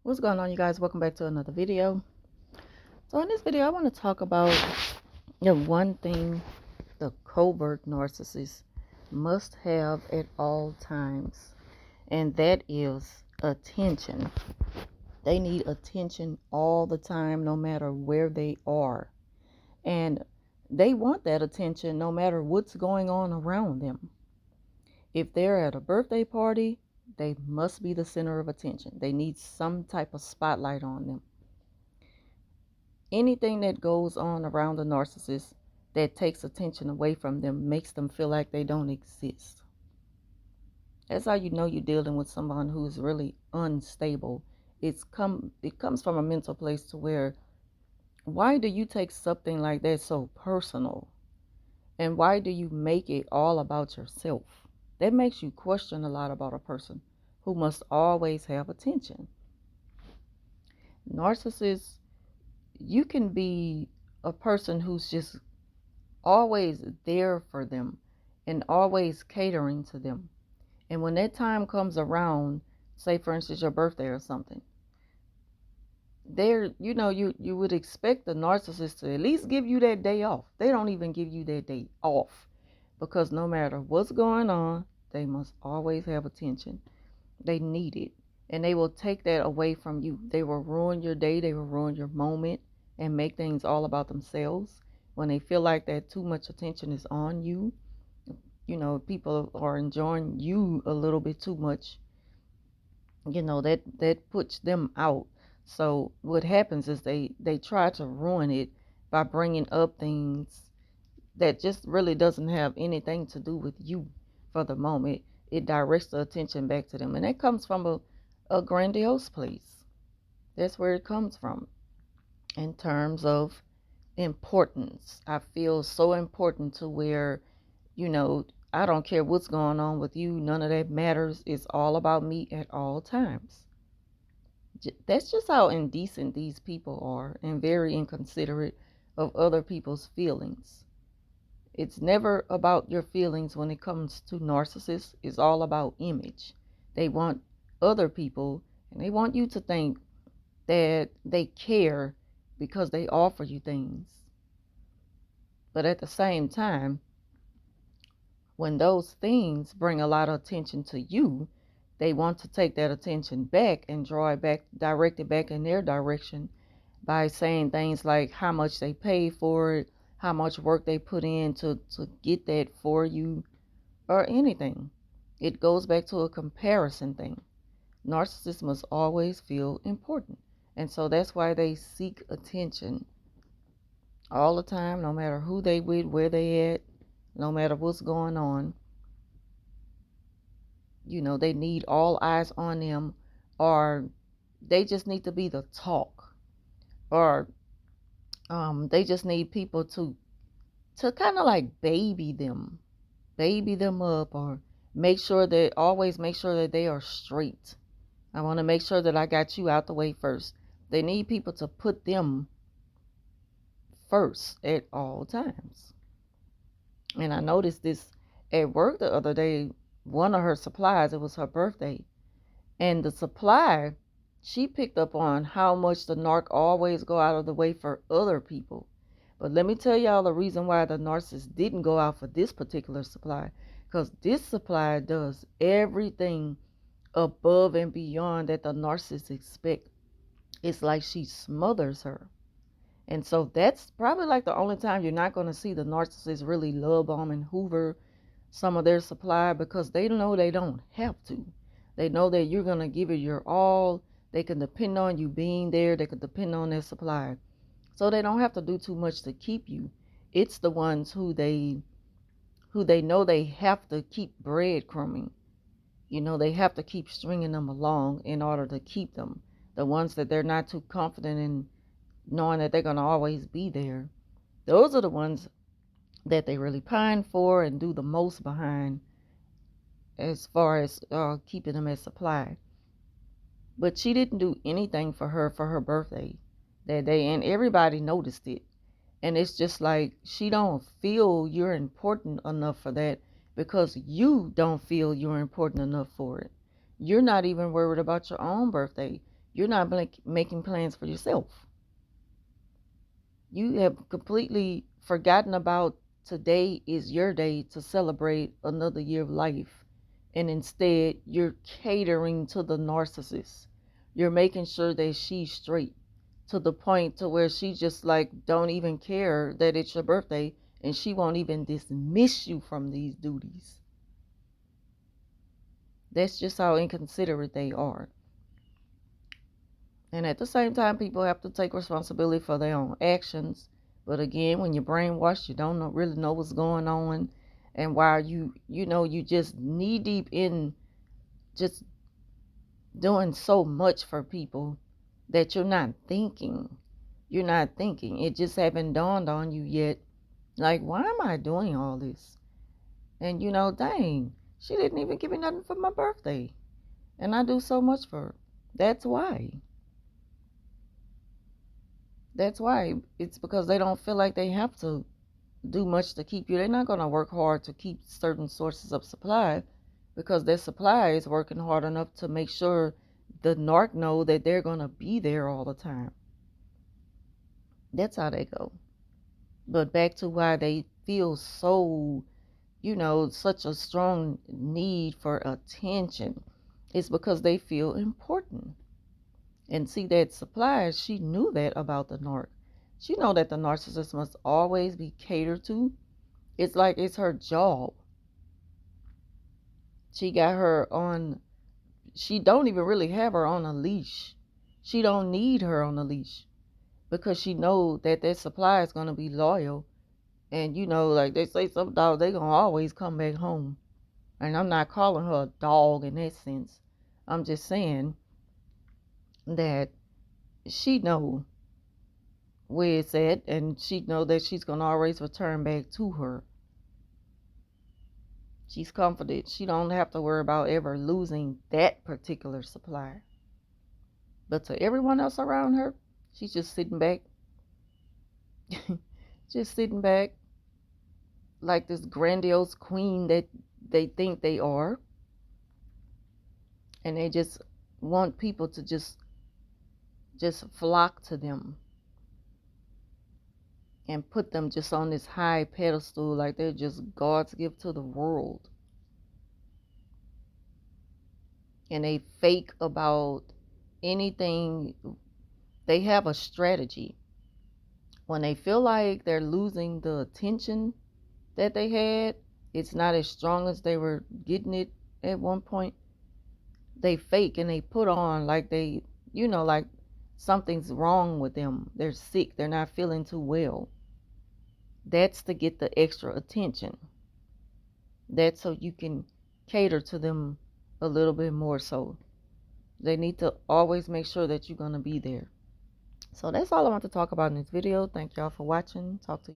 What's going on, you guys? Welcome back to another video. So in this video I want to talk about the one thing the covert narcissist must have at all times, and that is attention. They need attention all the time, no matter where they are, and they want that attention no matter what's going on around them. If they're at a birthday party, they must be the center of attention. They need some type of spotlight on them. Anything that goes on around a narcissist that takes attention away from them makes them feel like they don't exist. That's how you know you're dealing with someone who's really unstable. It comes from a mental place to where, why do you take something like that so personal? And why do you make it all about yourself? That makes you question a lot about a person who must always have attention. Narcissists, you can be a person who's just always there for them and always catering to them. And when that time comes around, say for instance your birthday or something, you would expect the narcissist to at least give you that day off. They don't even give you that day off, because no matter what's going on, they must always have attention. They need it, and they will take that away from you. They will ruin your day, they will ruin your moment, and make things all about themselves. When they feel like that too much attention is on you, people are enjoying you a little bit too much, that puts them out. So what happens is they try to ruin it by bringing up things that just really doesn't have anything to do with you for the moment. It directs the attention back to them, and that comes from a grandiose place. That's where it comes from. In terms of importance, I feel so important to where, I don't care what's going on with you, none of that matters. It's all about me at all times. That's just how indecent these people are, and very inconsiderate of other people's feelings. It's never about your feelings when it comes to narcissists. It's all about image. They want other people, and they want you to think that they care because they offer you things. But at the same time, when those things bring a lot of attention to you, they want to take that attention back and draw it back, direct it back in their direction by saying things like how much they pay for it, how much work they put in to get that for you, or anything. It goes back to a comparison thing. Narcissists must always feel important. And so that's why they seek attention all the time, no matter who they with, where they at, no matter what's going on. They need all eyes on them, or they just need to be the talk, or they just need people to kind of like baby them up, or always make sure that they are straight. I want to make sure that I got you out the way first. They need people to put them first at all times. And I noticed this at work the other day. One of her supplies, it was her birthday, and the supply, she picked up on how much the narc always go out of the way for other people. But let me tell y'all the reason why the narcissist didn't go out for this particular supply. Because this supply does everything above and beyond that the narcissist expect. It's like she smothers her. And so that's probably like the only time you're not going to see the narcissist really love bomb and hoover some of their supply, because they know they don't have to. They know that you're going to give it your all. They can depend on you being there. They can depend on their supply. So they don't have to do too much to keep you. It's the ones who they know they have to keep breadcrumbing. They have to keep stringing them along in order to keep them. The ones that they're not too confident in knowing that they're going to always be there. Those are the ones that they really pine for and do the most behind, as far as keeping them as supply. But she didn't do anything for her birthday that day, and everybody noticed it. And it's just like, she don't feel you're important enough for that, because you don't feel you're important enough for it. You're not even worried about your own birthday. You're not making plans for yourself. You have completely forgotten about today is your day to celebrate another year of life. And instead, you're catering to the narcissist. You're making sure that she's straight to the point to where she just like don't even care that it's your birthday, and she won't even dismiss you from these duties. That's just how inconsiderate they are. And at the same time, people have to take responsibility for their own actions. But again, when you're brainwashed, you don't really know what's going on. And while you just knee deep in just doing so much for people that you're not thinking. You're not thinking. It just haven't dawned on you yet. Like, why am I doing all this? And dang, she didn't even give me nothing for my birthday. And I do so much for her. That's why. That's why. It's because they don't feel like they have to do much to keep you. They're not going to work hard to keep certain sources of supply because their supply is working hard enough to make sure the narc know that they're going to be there all the time. That's how they go. But back to why they feel so, such a strong need for attention. It's because they feel important. And see, that supply, she knew that about the narc. She know that the narcissist must always be catered to. It's like it's her job. She got her on, she don't even really have her on a leash. She don't need her on a leash because she know that that supply is going to be loyal. And like they say, some dogs, they going to always come back home. And I'm not calling her a dog in that sense. I'm just saying that she know where it's at, and she know that she's going to always return back to her. She's confident. She don't have to worry about ever losing that particular supply. But to everyone else around her, she's just sitting back. Just sitting back like this grandiose queen that they think they are. And they just want people to just flock to them and put them just on this high pedestal like they're just God's gift to the world. And they fake about anything. They have a strategy. When they feel like they're losing the attention that they had, it's not as strong as they were getting it at one point, they fake and they put on like they, like something's wrong with them. They're sick. They're not feeling too well. That's to get the extra attention. That's so you can cater to them a little bit more. So they need to always make sure that you're going to be there. So that's all I want to talk about in this video. Thank y'all for watching. Talk to you.